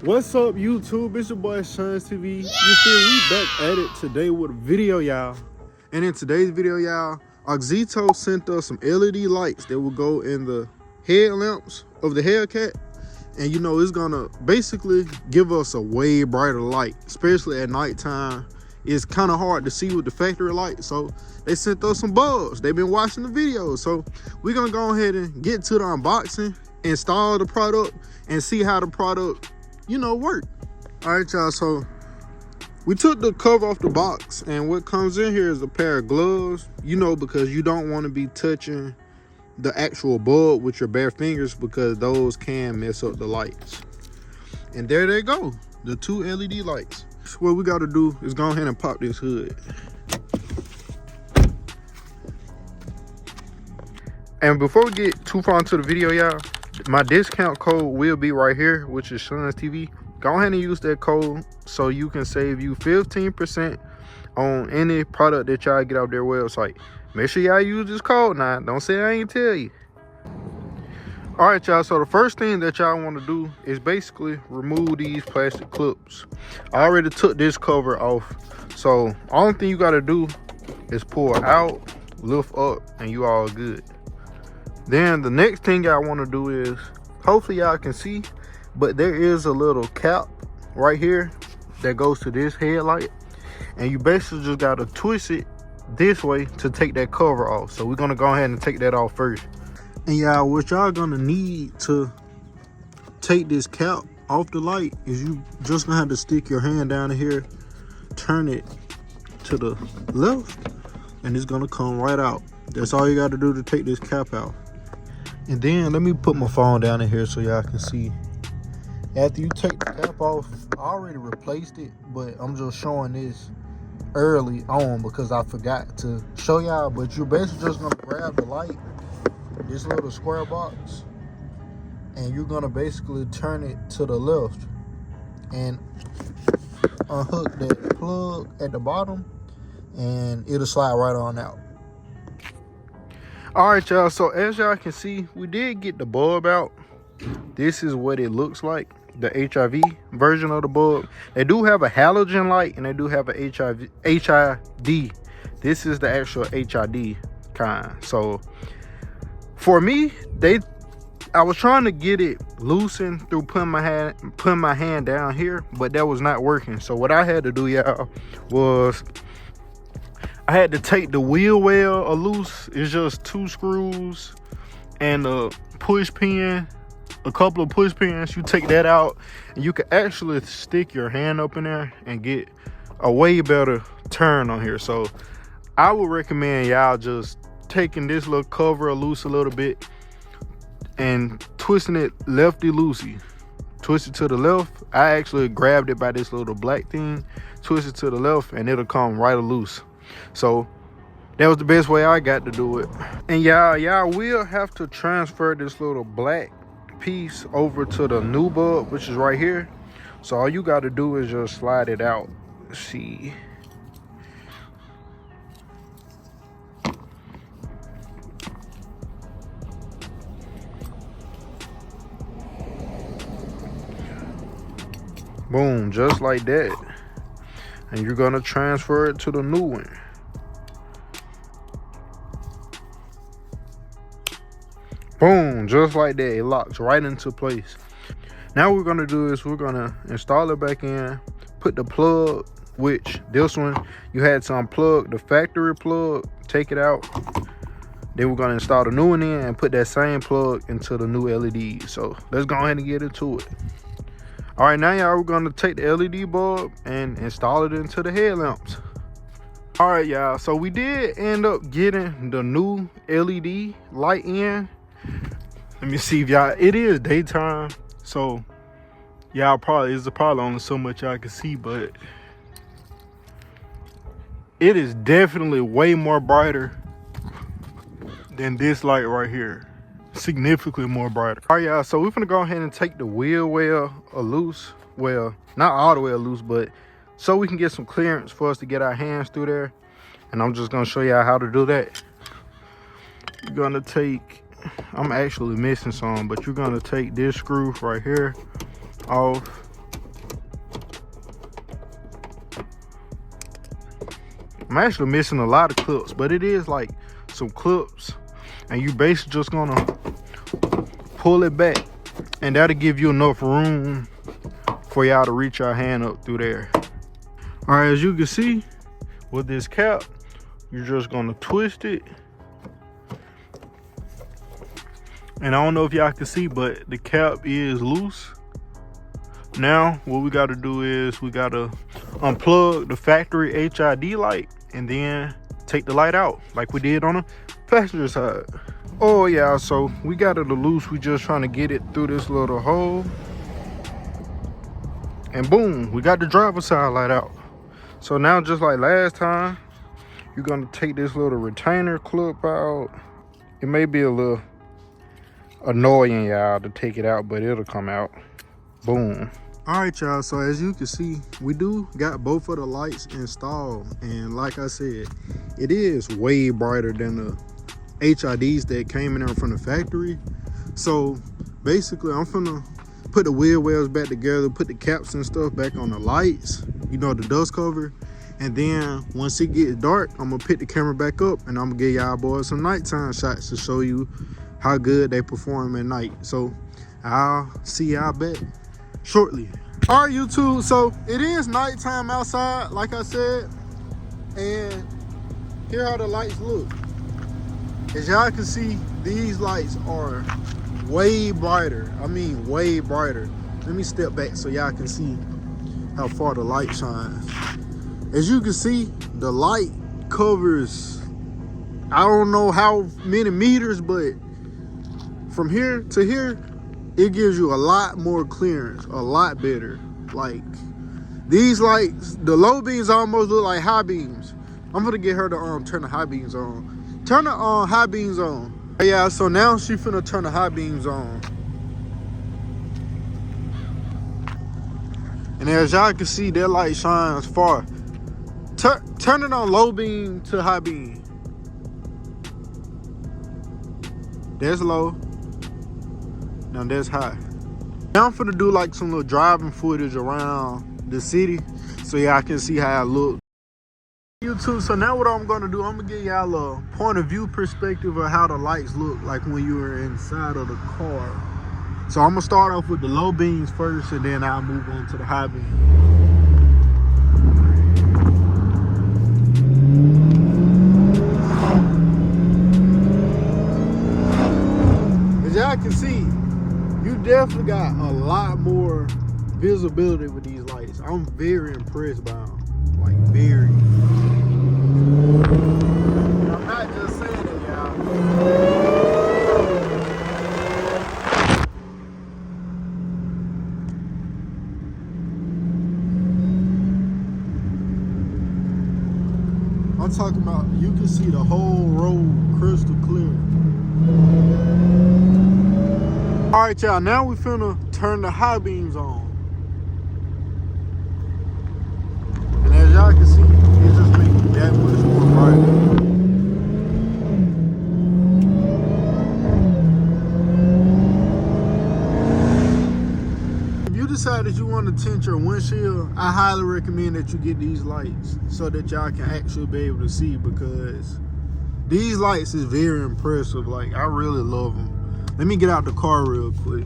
What's up, YouTube? It's your boy Sean's TV. You feel we back at it today with a video, y'all. And in today's video, y'all, Auxitoled sent us some LED lights that will go in the headlamps of the Hellcat. And you know, it's gonna basically give us a way brighter light, especially at nighttime. It's kind of hard to see with the factory light, so they sent us some bulbs. They've been watching the videos, so we're gonna go ahead and get to the unboxing, install the product, and see how the product, you know, work. All right, y'all, so we took the cover off the box, and what comes in here is a pair of gloves, you know, because you don't want to be touching the actual bulb with your bare fingers, because those can mess up the lights. And there they go, the two LED lights. So what we got to do is go ahead and pop this hood. And before we get too far into the video, y'all, my discount code will be right here, which is Sean's TV. Go ahead and use that code so you can save you 15% on any product that y'all get off their website. Make sure y'all use this code now. Don't say I ain't tell you. All right, y'all, so the first thing that y'all want to do is basically remove these plastic clips. I already took this cover off, so only thing you got to do is pull out, lift up, and you all good. Then the next thing y'all want to do is, hopefully y'all can see, but there is a little cap right here that goes to this headlight, and you basically just got to twist it this way to take that cover off. So we're going to go ahead and take that off first. And y'all, what y'all gonna need to take this cap off the light is you just gonna have to stick your hand down here, turn it to the left, and it's gonna come right out. That's all you got to do to take this cap out. And then let me put my phone down in here so y'all can see. After you take the cap off, I already replaced it, but I'm just showing this early on because I forgot to show y'all. But you're basically just gonna grab the light, this little square box, and you're gonna basically turn it to the left and unhook that plug at the bottom, and it'll slide right on out. All right, y'all, so as y'all can see, we did get the bulb out. This is what it looks like, the HIV version of the bulb. They do have a halogen light and they do have a HID. This is the actual HID kind. So for me, I was trying to get it loosened through putting my hand down here, but that was not working. So what I had to do, y'all, was I had to take the wheel well loose. It's just 2 screws and a push pin, a couple of push pins. You take that out and you can actually stick your hand up in there and get a way better turn on here. So I would recommend y'all just taking this little cover loose a little bit and twisting it lefty loosey. Twist it to the left. I actually grabbed it by this little black thing, twist it to the left, and it'll come right loose. So that was the best way I got to do it. And y'all will have to transfer this little black piece over to the new bulb, which is right here. So all you got to do is just slide it out. Let's see. Boom, just like that. And you're gonna transfer it to the new one. Boom, just like that. It locks right into place. Now what we're gonna do is we're gonna install it back in, put the plug, which this one you had to unplug the factory plug, take it out. Then we're gonna install the new one in and put that same plug into the new LED. So let's go ahead and get into it. All right, now y'all, we're gonna take the LED bulb and install it into the headlamps. All right, y'all, so we did end up getting the new LED light in. Let me see if y'all, it is daytime, so y'all probably only so much y'all can see, but it is definitely way more brighter than this light right here. Significantly more brighter. All right, y'all, so we're gonna go ahead and take the wheel well loose. Well, not all the way loose, but so we can get some clearance for us to get our hands through there. And I'm just gonna show y'all how to do that. You're gonna take, I'm actually missing some, but you're gonna take this screw right here off, I'm actually missing a lot of clips, but it is like some clips, and you basically just gonna pull it back, and that'll give you enough room for y'all to reach your hand up through there. All right, as you can see with this cap, you're just gonna twist it. And I don't know if y'all can see, but the cap is loose. Now, what we gotta do is we gotta unplug the factory HID light and then take the light out like we did on the passenger side. Oh yeah, so we got it loose. We just trying to get it through this little hole. And boom, we got the driver's side light out. So now, just like last time, you're gonna take this little retainer clip out. It may be a little annoying, y'all, to take it out, but it'll come out. Boom. All right, y'all, so as you can see, we do got both of the lights installed, and like I said, it is way brighter than the HIDs that came in there from the factory. So basically, I'm finna put the wheel wells back together, put the caps and stuff back on the lights, you know, the dust cover. And then once it gets dark, I'm gonna pick the camera back up and I'm gonna give y'all boys some nighttime shots to show you how good they perform at night. So I'll see y'all back shortly. All right, YouTube, so it is nighttime outside, like I said, and here how the lights look. As y'all can see, these lights are way brighter. I mean, way brighter. Let me step back so y'all can see how far the light shines. As you can see, the light covers, I don't know how many meters, but from here to here, it gives you a lot more clearance, a lot better. Like, these lights, the low beams almost look like high beams. I'm gonna get her to turn the high beams on. Turn the high beams on. Yeah, so now she finna turn the high beams on. And as y'all can see, that light shines far. Turn it on low beam to high beam. That's low. Now that's high. Now I'm finna do like some little driving footage around the city so y'all can see how I look. YouTube, so now what I'm gonna do, I'm gonna give y'all a point of view perspective of how the lights look like when you were inside of the car. So I'm gonna start off with the low beams first, and then I'll move on to the high beams. As y'all can see, you definitely got a lot more visibility with these lights. I'm very impressed by them, like very. I'm not just saying it, y'all. I'm talking about, you can see the whole road crystal clear. All right, y'all, now we finna turn the high beams on. And as y'all can see, it just makes it that much more bright. If you decide that you want to tint your windshield, I highly recommend that you get these lights so that y'all can actually be able to see, because these lights is very impressive. Like, I really love them. Let me get out the car real quick.